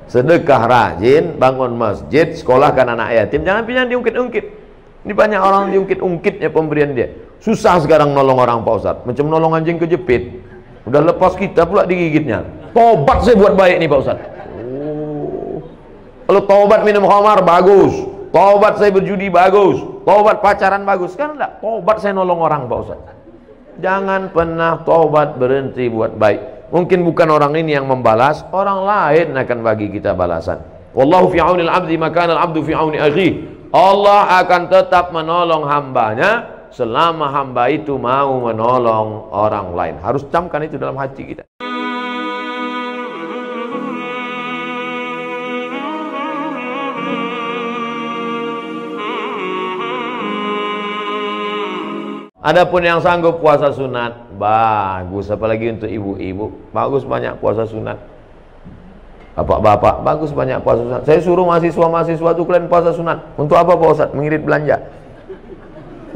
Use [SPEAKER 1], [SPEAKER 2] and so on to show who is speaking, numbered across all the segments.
[SPEAKER 1] sedekah rajin, bangun masjid, sekolahkan anak yatim. Jangan pinjam diungkit-ungkit. Ini banyak orang diungkit-ungkitnya pemberian dia. Susah sekarang nolong orang Pak Ustadz, macam nolong anjing kejepit. Udah lepas kita pula digigitnya. Tobat saya buat baik nih Pak Ustadz. Oh. Kalau tobat minum khamar bagus, tobat saya berjudi bagus, tobat pacaran bagus. Kan enggak, tobat saya nolong orang Pak Ustadz. Jangan pernah tobat berhenti buat baik. Mungkin bukan orang ini yang membalas, orang lain akan bagi kita balasan. Wallahu fi aunil abdi maka al-abdu fi auni akhi. Allah akan tetap menolong hambanya selama hamba itu mau menolong orang lain. Harus camkan itu dalam hati kita. Adapun yang sanggup puasa sunat, bagus. Apalagi untuk ibu-ibu, bagus banyak puasa sunat. Bapak-bapak, bagus banyak puasa sunat. Saya suruh mahasiswa-mahasiswa itu kalian puasa sunat. Untuk apa Pak Ustadz? Mengirit belanja.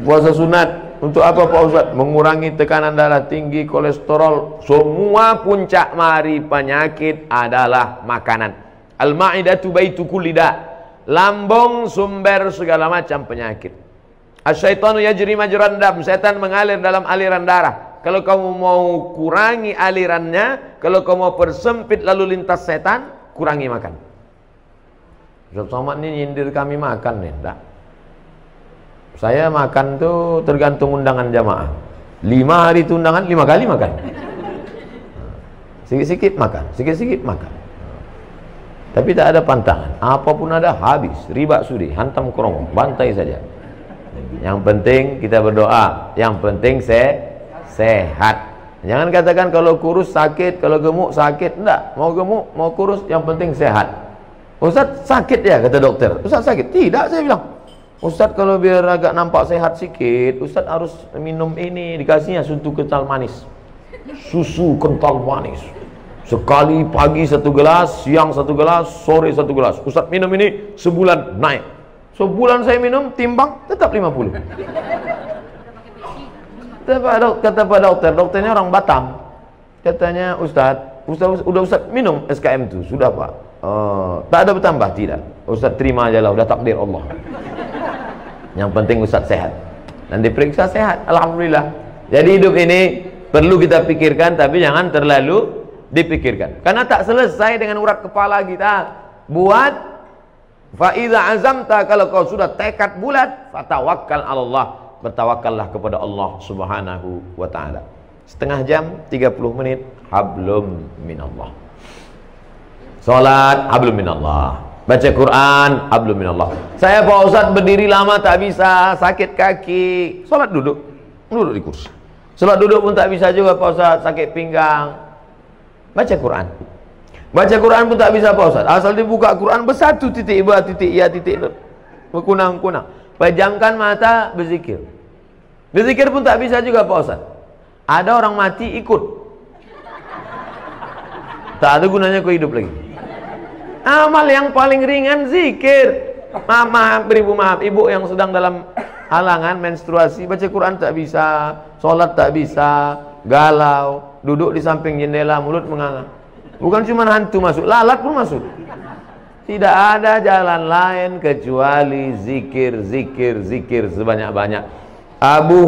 [SPEAKER 1] Puasa sunat untuk apa Pak Ustadz? Mengurangi tekanan darah tinggi, kolesterol. Semua puncak mari penyakit adalah makanan. Al-ma'idatu baitu kulli da. Lambung sumber segala macam penyakit. Asyaitanu yajri majran dam. Setan mengalir dalam aliran darah. Kalau kamu mau kurangi alirannya, kalau kamu mau persempit lalu lintas setan, kurangi makan. Ustaz Somad ini nyindir kami makan nih, enggak. Saya makan tuh tergantung undangan jamaah. 5 hari itu undangan, 5 kali makan. Sikit-sikit makan, sikit-sikit makan. Tapi tak ada pantangan. Apapun ada habis. Riba sudi, hantam kerong, bantai saja. Yang penting kita berdoa. Yang penting sehat. Jangan katakan kalau kurus sakit, kalau gemuk sakit. Enggak, mau gemuk, mau kurus, yang penting sehat. Ustaz sakit ya, kata dokter. Ustaz sakit? Tidak, saya bilang. Ustaz kalau biar agak nampak sehat sikit, Ustaz harus minum ini. Dikasihnya susu kental manis. Susu kental manis. Sekali pagi 1 gelas, siang 1 gelas, sore 1 gelas. Ustaz minum ini sebulan naik. Sebulan saya minum, timbang tetap 50. Kata Pak Dokter, dokternya orang Batam. Katanya Ustaz udah Ustaz minum SKM itu, sudah Pak. Tak ada bertambah, tidak. Ustaz terima aja lah, udah takdir Allah. Yang penting Ustaz sehat. Dan diperiksa sehat, alhamdulillah. Jadi hidup ini perlu kita pikirkan, tapi jangan terlalu dipikirkan. Karena tak selesai dengan urat kepala kita. Buat Fa'idha azamta, kalau kau sudah tekad bulat, fatawakkal Allah, bertawakallah kepada Allah subhanahu wa ta'ala. Setengah jam, 30 menit, hablum minallah. Salat, hablum minallah. Baca Quran, hablum minallah. Saya Pak Ustadz berdiri lama tak bisa, sakit kaki. Salat duduk di kursi. Salat duduk pun tak bisa juga Pak Ustadz, sakit pinggang. Baca Quran. Baca Quran pun tak bisa Pak Ustaz. Asal dibuka Quran bersatu titik ba titik ya titik berkunang-kunang. Pejamkan mata berzikir. Berzikir pun tak bisa juga Pak Ustaz. Ada orang mati ikut. Tak ada gunanya kau hidup lagi. Amal yang paling ringan zikir. Maaf, beribu maaf, ibu yang sedang dalam halangan menstruasi, baca Quran tak bisa, sholat tak bisa, galau, duduk di samping jendela, mulut menganga. Bukan cuma hantu masuk, lalat pun masuk. Tidak ada jalan lain kecuali zikir, zikir, zikir sebanyak-banyak. Abu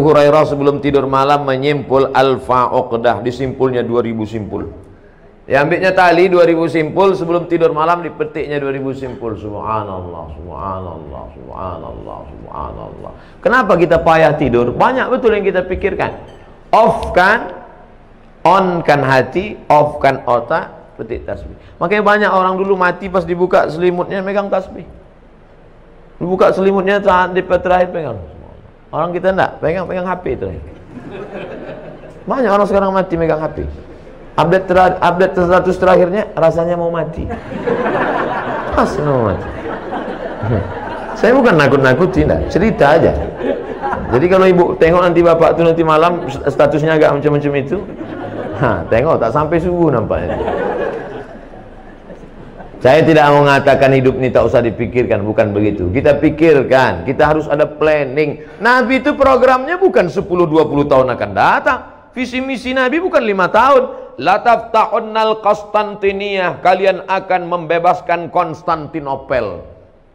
[SPEAKER 1] Hurairah sebelum tidur malam menyimpul alfa uqdah, disimpulnya 2000 simpul. Diambilnya tali 2000 simpul, sebelum tidur malam dipetiknya 2000 simpul. Subhanallah, subhanallah, subhanallah, subhanallah. Kenapa kita payah tidur? Banyak betul yang kita pikirkan. On kan hati, off kan otak, petik tasbih. Makanya banyak orang dulu mati pas dibuka selimutnya megang tasbih. Dibuka selimutnya saat di terakhir pegang. Orang kita enggak, pegang HP terakhir. Banyak orang sekarang mati megang HP. Update status terakhirnya rasanya mau mati. Rasanya mau mati. Saya bukan nakut-nakuti, cerita aja. Jadi kalau ibu tengok nanti bapak tuh nanti malam statusnya agak macam-macam itu, tengok tak sampai subuh nampaknya. Saya tidak mengatakan hidup ini tak usah dipikirkan, bukan begitu. Kita pikirkan, kita harus ada planning. Nabi itu programnya bukan 10-20 tahun akan datang. Visi misi Nabi bukan 5 tahun. la taftahunnal Konstantiniyah, kalian akan membebaskan Konstantinopel.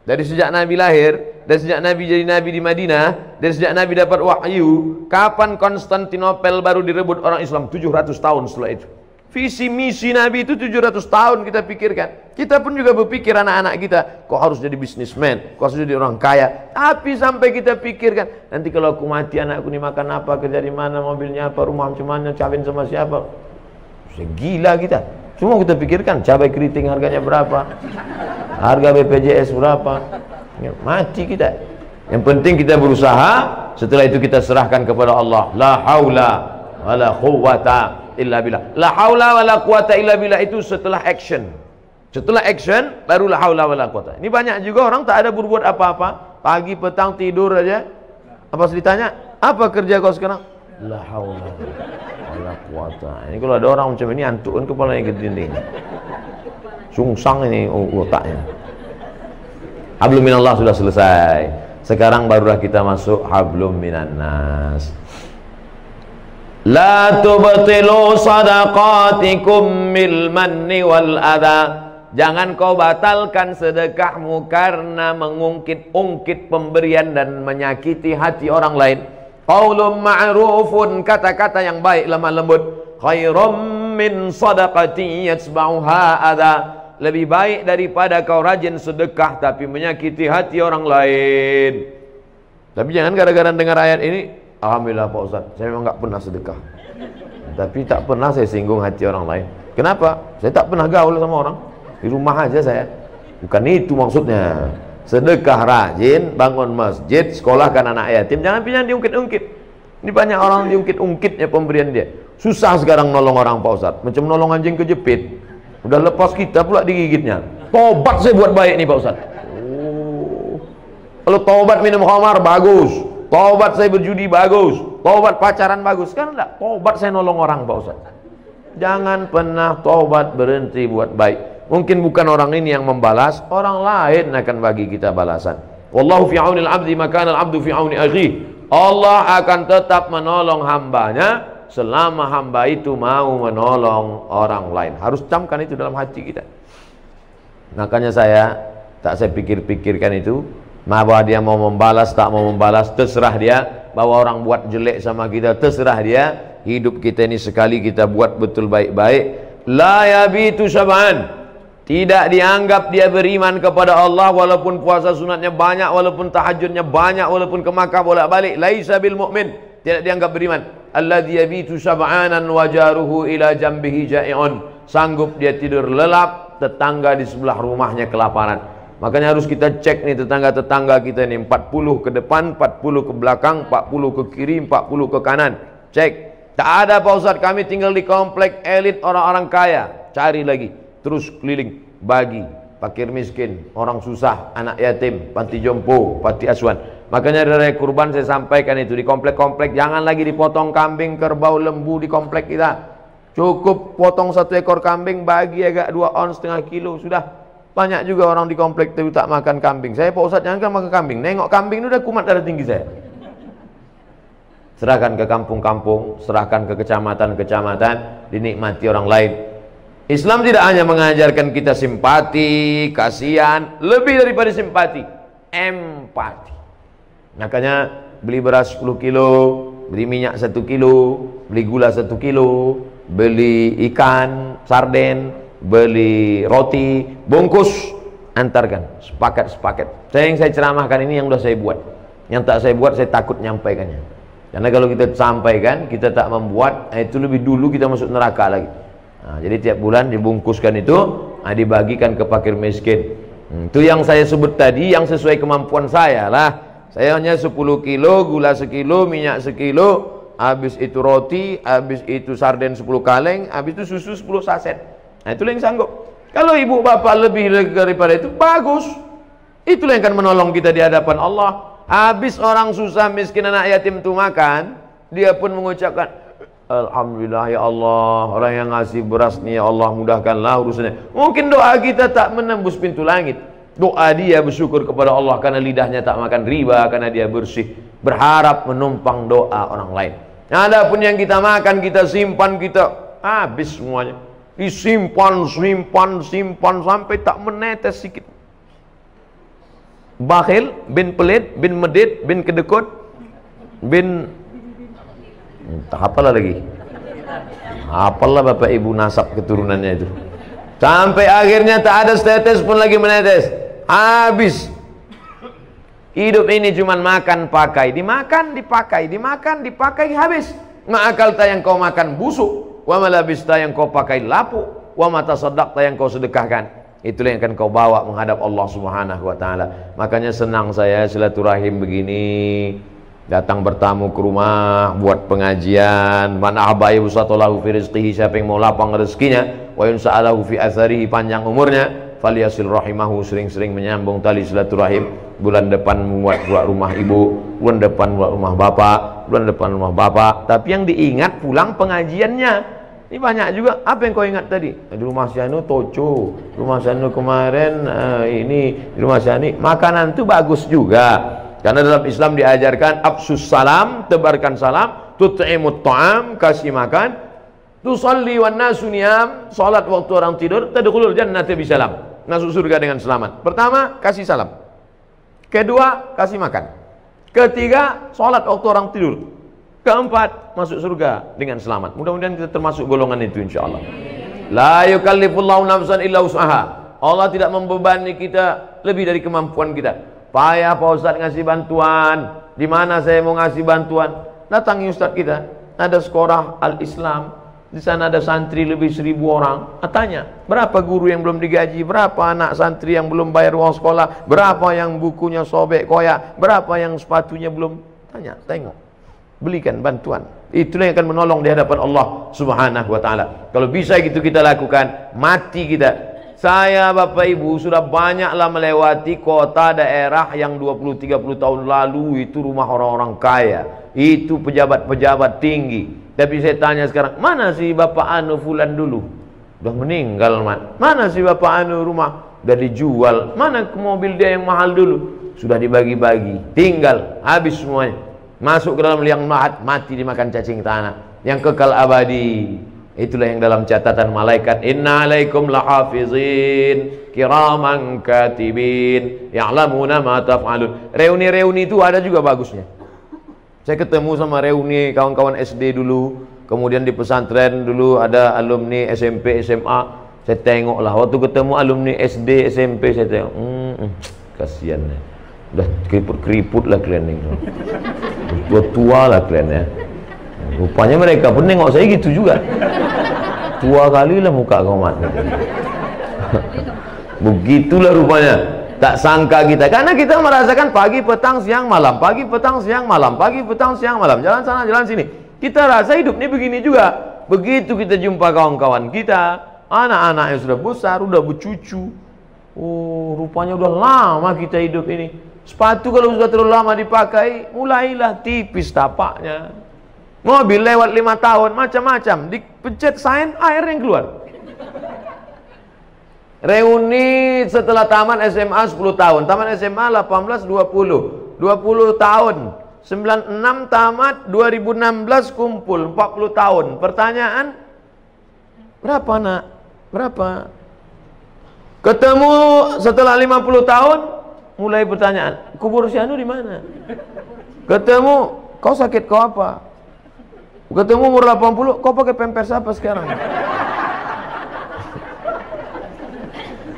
[SPEAKER 1] Dari sejak Nabi lahir, dari sejak Nabi jadi Nabi di Madinah, dari sejak Nabi dapat wahyu, kapan Konstantinopel baru direbut orang Islam? 700 tahun setelah itu. Visi misi Nabi itu 700 tahun kita pikirkan. Kita pun juga berpikir anak-anak kita, kok harus jadi bisnismen, kok harus jadi orang kaya. Tapi sampai kita pikirkan, nanti kalau aku mati anakku ini makan apa, kerja di mana, mobilnya apa, rumah macam mana, kawin sama siapa. Segila kita. Semua kita pikirkan, cabai keriting harganya berapa, harga BPJS berapa. Mati kita. Yang penting kita berusaha, setelah itu kita serahkan kepada Allah. La haula wala quwwata illa billah. La haula wala quwwata illa billah itu setelah action. Setelah action baru la haula wala quwwata. Ini banyak juga orang tak ada berbuat apa-apa, pagi petang tidur aja. Apa ditanya, apa kerja kau sekarang? La haula wala quwwata. Ini kalau ada orang macam ini antukkan kepalanya ke dinding. Sungsang ini otaknya. Hablum minallah sudah selesai. Sekarang barulah kita masuk hablum minannas. La tubtilu sadaqatikum bil manni wal adha. Jangan kau batalkan sedekahmu karena mengungkit-ungkit pemberian dan menyakiti hati orang lain. Qaulun ma'rufun, kata-kata yang baik lemah lembut, khairum min sadaqati yatsba'uha adha. Lebih baik daripada kau rajin sedekah tapi menyakiti hati orang lain. Tapi jangan gara-gara dengar ayat ini, alhamdulillah Pak Ustaz, saya memang nggak pernah sedekah, tapi tak pernah saya singgung hati orang lain. Kenapa? Saya tak pernah gaul sama orang, di rumah aja saya. Bukan itu maksudnya. Sedekah rajin, bangun masjid, sekolahkan anak yatim, jangan pinjam diungkit-ungkit. Ini banyak orang diungkit-ungkitnya pemberian dia. Susah sekarang nolong orang Pak Ustaz, macam nolong anjing kejepit. Udah lepas kita pula digigitnya. Tobat saya buat baik nih Pak Ustaz. Oh. Kalau tobat minum khamar bagus, tobat saya berjudi bagus, tobat pacaran bagus. Kan enggak, tobat saya nolong orang Pak Ustaz. Jangan pernah tobat berhenti buat baik. Mungkin bukan orang ini yang membalas, orang lain akan bagi kita balasan. Wallahu fi aunil abdi maka al abdu fi auni akhi. Allah akan tetap menolong hambanya selama hamba itu mau menolong orang lain. Harus camkan itu dalam hati kita. Makanya saya pikir-pikirkan itu, bahwa dia mau membalas tak mau membalas terserah dia, bahwa orang buat jelek sama kita terserah dia. Hidup kita ini sekali kita buat betul baik-baik. La yabitu syab'an, tidak dianggap dia beriman kepada Allah walaupun puasa sunatnya banyak, walaupun tahajudnya banyak, walaupun ke Makkah bolak-balik. Laisa bil mu'min, tidak dianggap beriman. Alladzi yabitu sab'anan wa jaruhu ila jambihi ja'i'un, sanggup dia tidur lelap, tetangga di sebelah rumahnya kelaparan. Makanya harus kita cek nih tetangga-tetangga kita nih, 40 ke depan, 40 ke belakang, 40 ke kiri, 40 ke kanan. Cek. Tak ada Pak Ustaz, kami tinggal di komplek elit orang-orang kaya. Cari lagi, terus keliling, bagi fakir miskin, orang susah, anak yatim, panti jompo, panti asuhan. Makanya dari kurban saya sampaikan itu, di komplek-komplek jangan lagi dipotong kambing, kerbau, lembu di komplek kita. Cukup potong 1 ekor kambing, bagi agak 2 ons setengah kilo, sudah. Banyak juga orang di komplek itu tak makan kambing. Saya Pak Ustaz jangan kan makan kambing, nengok kambing itu udah kumat darah tinggi saya. Serahkan ke kampung-kampung, serahkan ke kecamatan-kecamatan, dinikmati orang lain. Islam tidak hanya mengajarkan kita simpati, kasihan, lebih daripada simpati, empati. Makanya beli beras 10 kilo, beli minyak 1 kilo, beli gula 1 kilo, beli ikan, sarden, beli roti, bungkus, antarkan, sepaket. Yang saya ceramahkan ini yang sudah saya buat. Yang tak saya buat saya takut nyampaikannya. Karena kalau kita sampaikan, kita tak membuat, itu lebih dulu kita masuk neraka lagi. Nah, jadi tiap bulan dibungkuskan itu, dibagikan ke fakir miskin. Itu yang saya sebut tadi, yang sesuai kemampuan saya lah. Saya hanya 10 kilo, gula 1 kilo, minyak 1 kilo, habis itu roti, habis itu sarden 10 kaleng, habis itu susu 10 saset. Nah, itulah yang sanggup. Kalau ibu bapak lebih daripada itu, bagus. Itulah yang akan menolong kita di hadapan Allah. Habis orang susah, miskin, anak yatim itu makan, dia pun mengucapkan, alhamdulillah ya Allah, orang yang ngasih beras nih ya Allah, mudahkanlah urusannya. Mungkin doa kita tak menembus pintu langit. Doa dia bersyukur kepada Allah karena lidahnya tak makan riba, karena dia bersih, berharap menumpang doa orang lain. Adapun yang kita makan, kita simpan, kita habis semuanya. Disimpan, simpan sampai tak menetes sedikit. Bakhil, bin pelit, bin medit, bin kedekut, bin tak apalah lagi. Apalah bapak ibu nasab keturunannya itu. Sampai akhirnya tak ada setetes pun lagi menetes. Habis. Hidup ini cuman makan pakai, dimakan dipakai, dimakan dipakai, habis. Ma'akalta yang kau makan busuk, wa malabista yang kau pakai lapuk, wa matasaddaqta yang kau sedekahkan. Itulah yang akan kau bawa menghadap Allah Subhanahu wa taala. Makanya senang saya silaturahim begini. Datang bertamu ke rumah, buat pengajian. Man ahabba yusatolahu fi rizqihi, siapa yang mau lapang rezekinya, wa yunsa'alahu fi atharihi, panjang umurnya, falyasil rahimahu, sering-sering menyambung tali silaturahim. Bulan depan buat rumah ibu, bulan depan buat rumah bapak, bulan depan rumah bapak. Tapi yang diingat pulang pengajiannya. Ini banyak juga. Apa yang kau ingat tadi? Di rumah si Anu toco, rumah si Anu kemarin ini, di rumah si Ani. Makanan itu bagus juga. Karena dalam Islam diajarkan absus salam, tebarkan salam, tut'imut ta'am, kasih makan, tusalli wan nasu niyam, salat waktu orang tidur, tadkhulul jannata bisalam, masuk surga dengan selamat. Pertama, kasih salam. Kedua, kasih makan. Ketiga, salat waktu orang tidur. Keempat, masuk surga dengan selamat. Mudah-mudahan kita termasuk golongan itu insyaallah. La yukallifullahu nafsan illa wus'aha. Allah tidak membebani kita lebih dari kemampuan kita. Payah Pak Ustaz ngasih bantuan. Di mana saya mau ngasih bantuan? Datangi Ustaz kita. Ada sekolah Al-Islam. Di sana ada santri lebih 1000 orang. Tanya, berapa guru yang belum digaji? Berapa anak santri yang belum bayar uang sekolah? Berapa yang bukunya sobek koyak? Berapa yang sepatunya belum? Tanya, tengok. Belikan bantuan. Itulah yang akan menolong di hadapan Allah Subhanahu wa taala. Kalau bisa gitu kita lakukan, mati kita. Saya Bapak Ibu sudah banyaklah melewati kota daerah yang 20-30 tahun lalu itu rumah orang-orang kaya, itu pejabat-pejabat tinggi. Tapi saya tanya sekarang, mana si Bapak Anu Fulan dulu? Udah meninggal, mana si Bapak Anu rumah? Udah dijual. Mana mobil dia yang mahal dulu? Sudah dibagi-bagi, tinggal, habis semuanya. Masuk ke dalam liang mahat, mati dimakan cacing tanah. Yang kekal abadi. Itulah yang dalam catatan malaikat, inna alaikum lahafizin kiraman katibin ya'lamuna ma taf'alun. Reuni-reuni itu ada juga bagusnya. Saya ketemu sama reuni kawan-kawan SD dulu, kemudian di pesantren dulu ada alumni SMP, SMA. Saya tengok lah, waktu ketemu alumni SD, SMP, saya tengok, kasihan ya. Udah keriput-keriput lah kalian ini. Tua-tua lah kalian ya. Rupanya mereka pun nengok saya gitu juga. Tua kali lah muka kau mat. Begitulah rupanya. Tak sangka kita, karena kita merasakan pagi, petang, siang, malam, pagi, petang, siang, malam, pagi, petang, siang, malam, jalan sana, jalan sini. Kita rasa hidup ini begini juga. Begitu kita jumpa kawan-kawan kita, anak-anak yang sudah besar, sudah bercucu. Oh, rupanya udah lama kita hidup ini. Sepatu kalau sudah terlalu lama dipakai, mulailah tipis tapaknya. Mobil lewat 5 tahun, macam-macam, dipencet sign, air yang keluar. Reuni setelah taman SMA 10 tahun, taman SMA 18, 20 tahun, 96 tamat, 2016 kumpul, 40 tahun. Pertanyaan, berapa nak? Berapa? Ketemu setelah 50 tahun, mulai pertanyaan, kubur si Anu di mana? Ketemu, kau sakit kau apa? Ketemu umur 80, kau pakai pampers apa sekarang?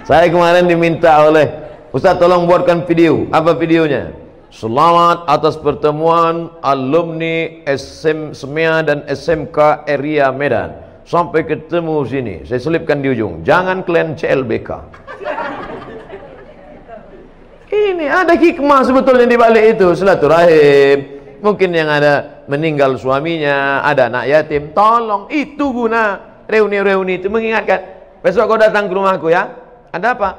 [SPEAKER 1] Saya kemarin diminta oleh Ustaz, tolong buatkan video. Apa videonya? Selamat atas pertemuan alumni SMEA dan SMK Area Medan. Sampai ketemu sini. Saya selipkan di ujung. Jangan kalian CLBK. Ini ada hikmah sebetulnya di balik itu. Silaturahim. Mungkin yang ada meninggal suaminya, ada anak yatim, tolong. Itu guna reuni-reuni itu mengingatkan. Besok kau datang ke rumahku ya. Ada apa?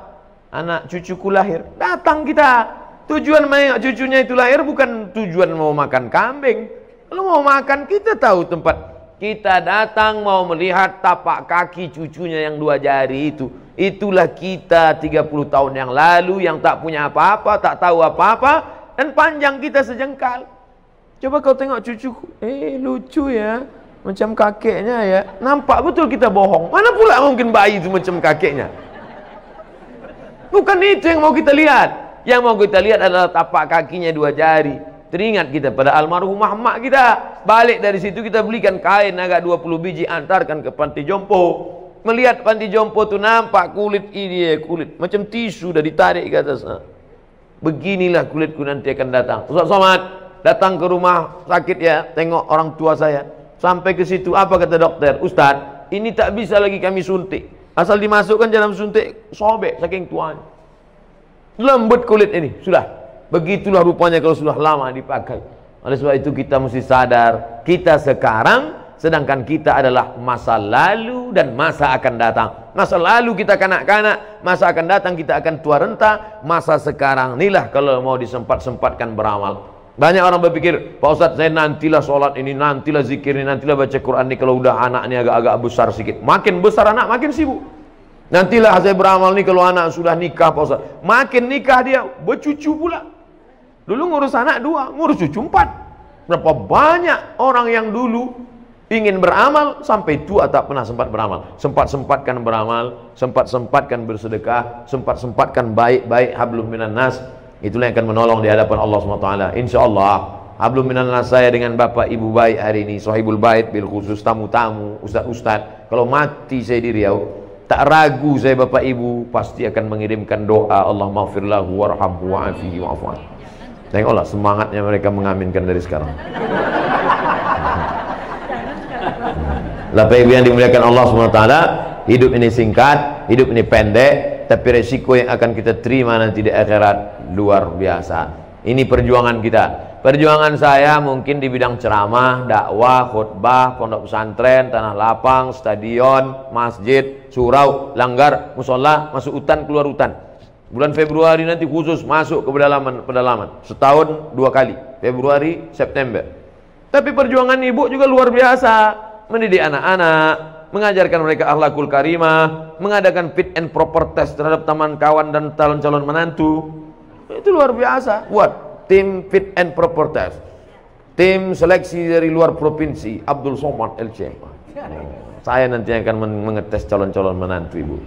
[SPEAKER 1] Anak cucuku lahir. Datang kita. Tujuan cucunya itu lahir bukan tujuan mau makan kambing. Kalau mau makan kita tahu tempat. Kita datang mau melihat tapak kaki cucunya yang 2 jari itu. Itulah kita 30 tahun yang lalu yang tak punya apa-apa, tak tahu apa-apa, dan panjang kita sejengkal. Coba kau tengok cucuku, lucu ya. macam kakeknya ya. Nampak betul kita bohong. Mana pula mungkin bayi itu macam kakeknya? Bukan itu yang mau kita lihat. Yang mau kita lihat adalah tapak kakinya 2 jari. Teringat kita pada almarhumah mak kita. Balik dari situ kita belikan kain agak 20 biji, antarkan ke panti jompo. Melihat panti jompo tu nampak kulit ini, kulit macam tisu dah ditarik ke atas. Beginilah kulitku nanti akan datang. Ustaz Somad datang ke rumah sakit ya, tengok orang tua saya. Sampai ke situ, apa kata dokter? Ustaz, ini tak bisa lagi kami suntik. Asal dimasukkan dalam suntik, sobek saking tuanya. Lembut kulit ini, sudah. Begitulah rupanya kalau sudah lama dipakai. Oleh sebab itu kita mesti sadar, kita sekarang, sedangkan kita adalah masa lalu dan masa akan datang. Masa lalu kita kanak-kanak, masa akan datang kita akan tua renta. Masa sekarang inilah kalau mau disempat-sempatkan beramal. Banyak orang berpikir, Pak Ustadz saya nantilah sholat ini, nantilah zikir ini, nantilah baca Quran ini kalau udah anak ini agak-agak besar sedikit. Makin besar anak makin sibuk. Nantilah saya beramal nih kalau anak sudah nikah Pak Ustadz. Makin nikah dia bercucu pula. Dulu ngurus anak 2, ngurus cucu 4. Berapa banyak orang yang dulu ingin beramal sampai tua tak pernah sempat beramal. Sempat-sempatkan beramal, sempat-sempatkan bersedekah, sempat-sempatkan baik-baik hablum minan nas. Itulah yang akan menolong di hadapan Allah SWT. InsyaAllah hablum minan nas saya dengan bapak ibu baik hari ini, sahibul bait bil khusus, tamu-tamu, ustaz-ustaz. Kalau mati saya di Riau, tak ragu saya bapak ibu pasti akan mengirimkan doa Allah maghfirlahu warhamhu wa'afihi wa'afu'an. Tengoklah semangatnya mereka mengaminkan dari sekarang. Bapak ibu yang dimuliakan Allah SWT, hidup ini singkat, hidup ini pendek, tapi resiko yang akan kita terima nanti di akhirat luar biasa. Ini perjuangan kita. Perjuangan saya mungkin di bidang ceramah, dakwah, khutbah, pondok pesantren, tanah lapang, stadion, masjid, surau, langgar, musola, masuk hutan, keluar hutan. Bulan Februari nanti khusus masuk ke pedalaman. Setahun 2 kali, Februari, September. Tapi perjuangan ibu juga luar biasa. Mendidik anak-anak, mengajarkan mereka akhlakul karimah, mengadakan fit and proper test terhadap teman kawan dan calon-calon menantu. Itu luar biasa. Buat tim fit and proper test, tim seleksi dari luar provinsi, Abdul Somad LC. Saya nanti akan mengetes calon-calon menantu ibu.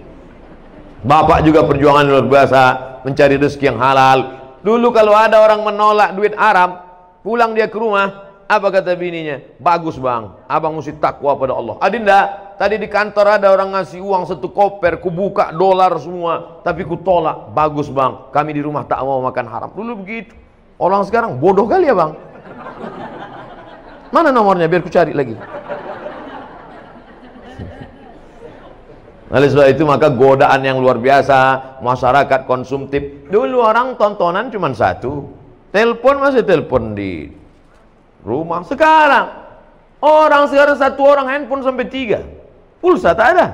[SPEAKER 1] Bapak juga perjuangan luar biasa, mencari rezeki yang halal. Dulu kalau ada orang menolak duit Arab, pulang dia ke rumah, apa kata bininya? Bagus bang, abang mesti takwa pada Allah. Adinda, tadi di kantor ada orang ngasih uang 1 koper, ku buka dolar semua, tapi ku tolak. Bagus bang, kami di rumah tak mau makan haram. Dulu begitu. Orang sekarang bodoh kali ya bang. Mana nomornya biar ku cari lagi. Oleh sebab itu maka godaan yang luar biasa, masyarakat konsumtif. Dulu orang tontonan cuma 1, telepon masih telepon di rumah. Sekarang orang 1 orang handphone sampai 3, pulsa tak ada.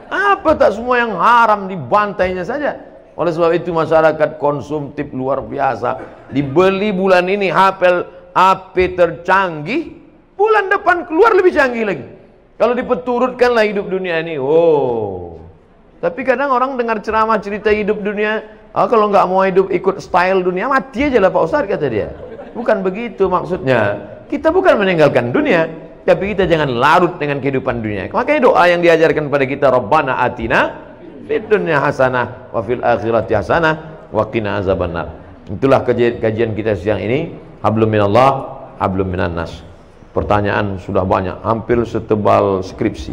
[SPEAKER 1] Apa tak semua yang haram dibantainya saja. Oleh sebab itu masyarakat konsumtif luar biasa. Dibeli bulan ini HP tercanggih, bulan depan keluar lebih canggih lagi. Kalau dipeturutkanlah hidup dunia ini, oh. Tapi kadang orang dengar ceramah cerita hidup dunia, kalau nggak mau hidup ikut style dunia, mati aja lah Pak Ustadz, kata dia. Bukan begitu maksudnya. Kita bukan meninggalkan dunia, tapi kita jangan larut dengan kehidupan dunia. Makanya doa yang diajarkan pada kita, Rabbana atina fid dunya hasanah wa fil akhirati hasanah wa qina azabannar. Itulah kajian kita siang ini. Hablum minallah, hablum minan nas. Pertanyaan sudah banyak, hampir setebal skripsi.